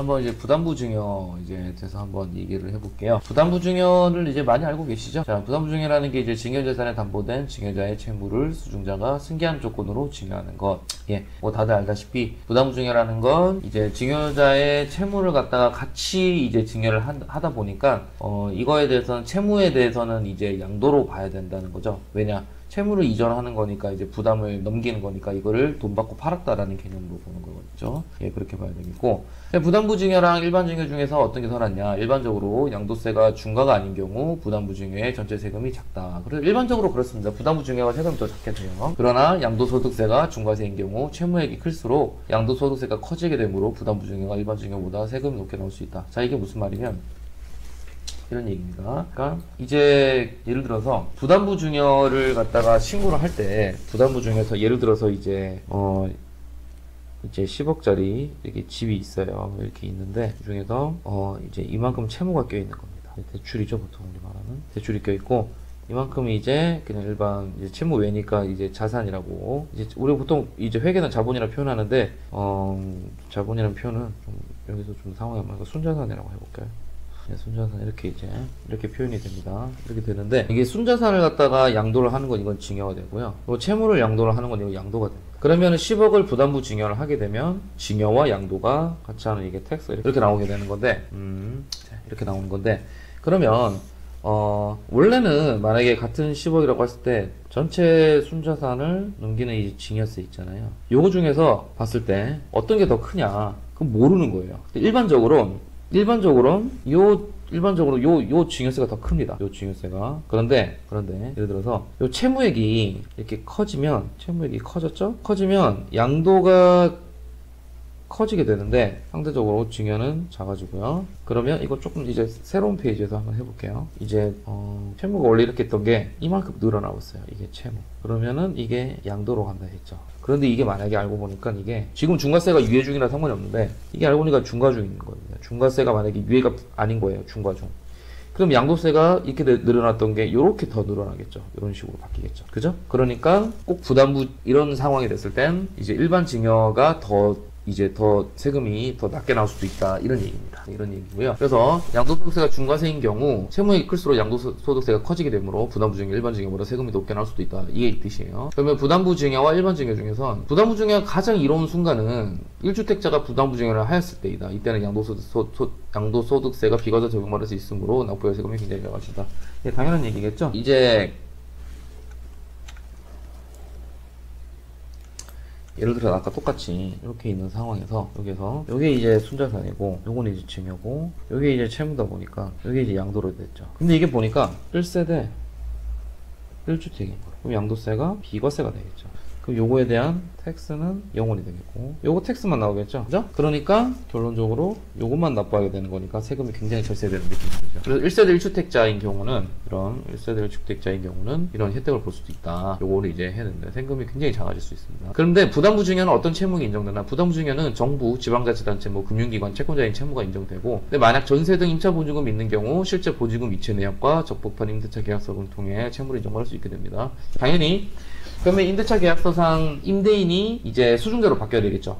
한번 이제 부담부증여 이제 돼서 한번 얘기를 해볼게요. 부담부증여를 이제 많이 알고 계시죠? 자, 부담부증여라는 게 이제 증여재산에 담보된 증여자의 채무를 수증자가 승계한 조건으로 증여하는 것. 예, 뭐 다들 알다시피 부담부증여라는 건 이제 증여자의 채무를 갖다가 같이 이제 증여를 하다 보니까 이거에 대해서는 채무에 대해서는 이제 양도로 봐야 된다는 거죠. 왜냐? 채무를 이전하는 거니까 이제 부담을 넘기는 거니까 이거를 돈 받고 팔았다라는 개념으로 보는 거겠죠. 예, 그렇게 봐야 되겠고. 부담부증여랑 일반증여 중에서 어떤 게 더 낫냐? 일반적으로 양도세가 중과가 아닌 경우 부담부증여의 전체 세금이 작다. 그래서 일반적으로 그렇습니다. 부담부증여가 세금이 더 작게 돼요. 그러나 양도소득세가 중과세인 경우 채무액이 클수록 양도소득세가 커지게 되므로 부담부증여가 일반증여보다 세금이 높게 나올 수 있다. 자, 이게 무슨 말이면 이런 얘기입니다. 그러니까 이제 예를 들어서 부담부증여를 갖다가 신고를 할 때 부담부증여에서 예를 들어서 이제 10억짜리 이렇게 집이 있어요. 이렇게 있는데 그 중에서 이제 이만큼 채무가 껴 있는 겁니다. 대출이죠, 보통 우리 말하는 대출이 껴 있고 이만큼이 이제 그냥 일반 이제 채무 외니까 이제 자산이라고 이제 우리 보통 이제 회계는 자본이라 표현하는데 자본이라는 표현은 좀 여기서 좀 상황이 안 맞아서 순자산이라고 해볼까요? 네, 순자산 이렇게 표현이 됩니다. 이렇게 되는데 이게 순자산을 갖다가 양도를 하는 건 이건 증여가 되고요. 또 채무를 양도를 하는 건 이건 양도가 됩니다. 그러면 10억을 부담부 증여를 하게 되면 증여와 양도가 같이 하는 이게 텍스 이렇게 나오게 되는 건데 이렇게 나오는 건데 그러면 원래는 만약에 같은 10억이라고 했을 때 전체 순자산을 넘기는 이 증여세 있잖아요. 요거 중에서 봤을 때 어떤 게 더 크냐? 그건 모르는 거예요. 일반적으로 요 증여세가 더 큽니다. 요 증여세가. 그런데 예를 들어서 요 채무액이 이렇게 커지면 채무액이 커졌죠? 커지면 양도가 커지게 되는데 상대적으로 증여는 작아지고요. 그러면 이거 조금 이제 새로운 페이지에서 한번 해볼게요. 이제 채무가 원래 이렇게 했던 게 이만큼 늘어나고 있어요. 이게 채무. 그러면은 이게 양도로 간다 했죠. 그런데 이게 만약에 알고 보니까 이게 지금 중과세가 유예 중이라 상관이 없는데 이게 알고 보니까 중과 중인 겁니다. 중과세가 만약에 유예가 아닌 거예요. 중과 중. 그럼 양도세가 이렇게 늘어났던 게 이렇게 더 늘어나겠죠. 이런 식으로 바뀌겠죠. 그죠? 그러니까 꼭 부담부 이런 상황이 됐을 땐 이제 일반 증여가 더 세금이 더 낮게 나올 수도 있다. 이런 얘기입니다. 이런 얘기고요. 그래서 양도소득세가 중과세인 경우 채무액이 클수록 양도소득세가 커지게 되므로 부담부증여, 일반증여보다 세금이 높게 나올 수도 있다. 이게 이 뜻이에요. 그러면 부담부증여와 일반증여 중에선 부담부증여가 가장 이로운 순간은 1주택자가 부담부증여를 하였을 때이다. 이때는 양도소득세가 비과세 적용받을 수 있으므로 납부의 세금이 굉장히 작아진다. 네, 당연한 얘기겠죠. 이제 예를 들어 아까 똑같이 이렇게 있는 상황에서 여기서 요게 이제 순자산이고 요거는 이제 증여고 요게 이제 채무다 보니까 요게 이제 양도로 됐죠. 근데 이게 보니까 1세대 1주택인 거예요. 그럼 양도세가 비과세가 되겠죠. 그럼 요거에 대한 텍스는 0원이 되겠고 요거 텍스만 나오겠죠. 그죠? 그러니까 결론적으로 요것만 납부하게 되는 거니까 세금이 굉장히 절세되는 느낌이 들죠. 그래서 1세대 1주택자인 경우는 이런 1세대 1주택자인 경우는 이런 혜택을 볼 수도 있다. 요거를 이제 했는데 세금이 굉장히 작아질 수 있습니다. 그런데 부담부증여는 어떤 채무가 인정되나? 부담부증여는 정부, 지방자치단체, 금융기관, 채권자인 채무가 인정되고 근데 만약 전세 등 임차 보증금이 있는 경우 실제 보증금 이체 내역과 적법한 임대차 계약서를 통해 채무를 인정받을 수 있게 됩니다. 당연히 그러면 임대차 계약서상 임대인이 이제 수중자로 바뀌어야 되겠죠.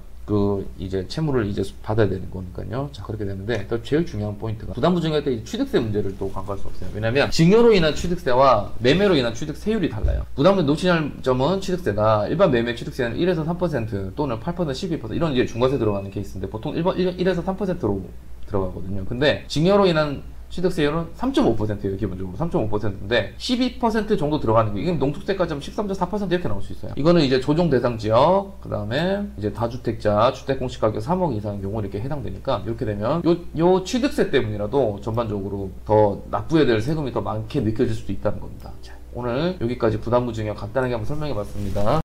이제 채무를 이제 받아야 되는 거니까요. 자, 그렇게 되는데, 또 제일 중요한 포인트가 부담부증여할 때 취득세 문제를 또 간과할 수 없어요. 왜냐면, 증여로 인한 취득세와 매매로 인한 취득세율이 달라요. 부담을 놓치는 점은 취득세가 일반 매매 취득세는 1에서 3% 또는 8%, 12% 이런 이제 중과세 들어가는 케이스인데, 보통 1에서 3%로 들어가거든요. 근데, 증여로 인한 취득세율은 3.5%예요. 기본적으로 3.5%인데 12% 정도 들어가는 거. 이건 농축세까지 하면 13.4% 이렇게 나올 수 있어요. 이거는 이제 조정 대상 지역, 그 다음에 이제 다주택자 주택 공시 가격 3억 이상의 경우 이렇게 해당되니까 이렇게 되면 요 취득세 때문이라도 전반적으로 더 납부해야 될 세금이 더 많게 느껴질 수도 있다는 겁니다. 자, 오늘 여기까지 부담부증여 간단하게 한번 설명해 봤습니다.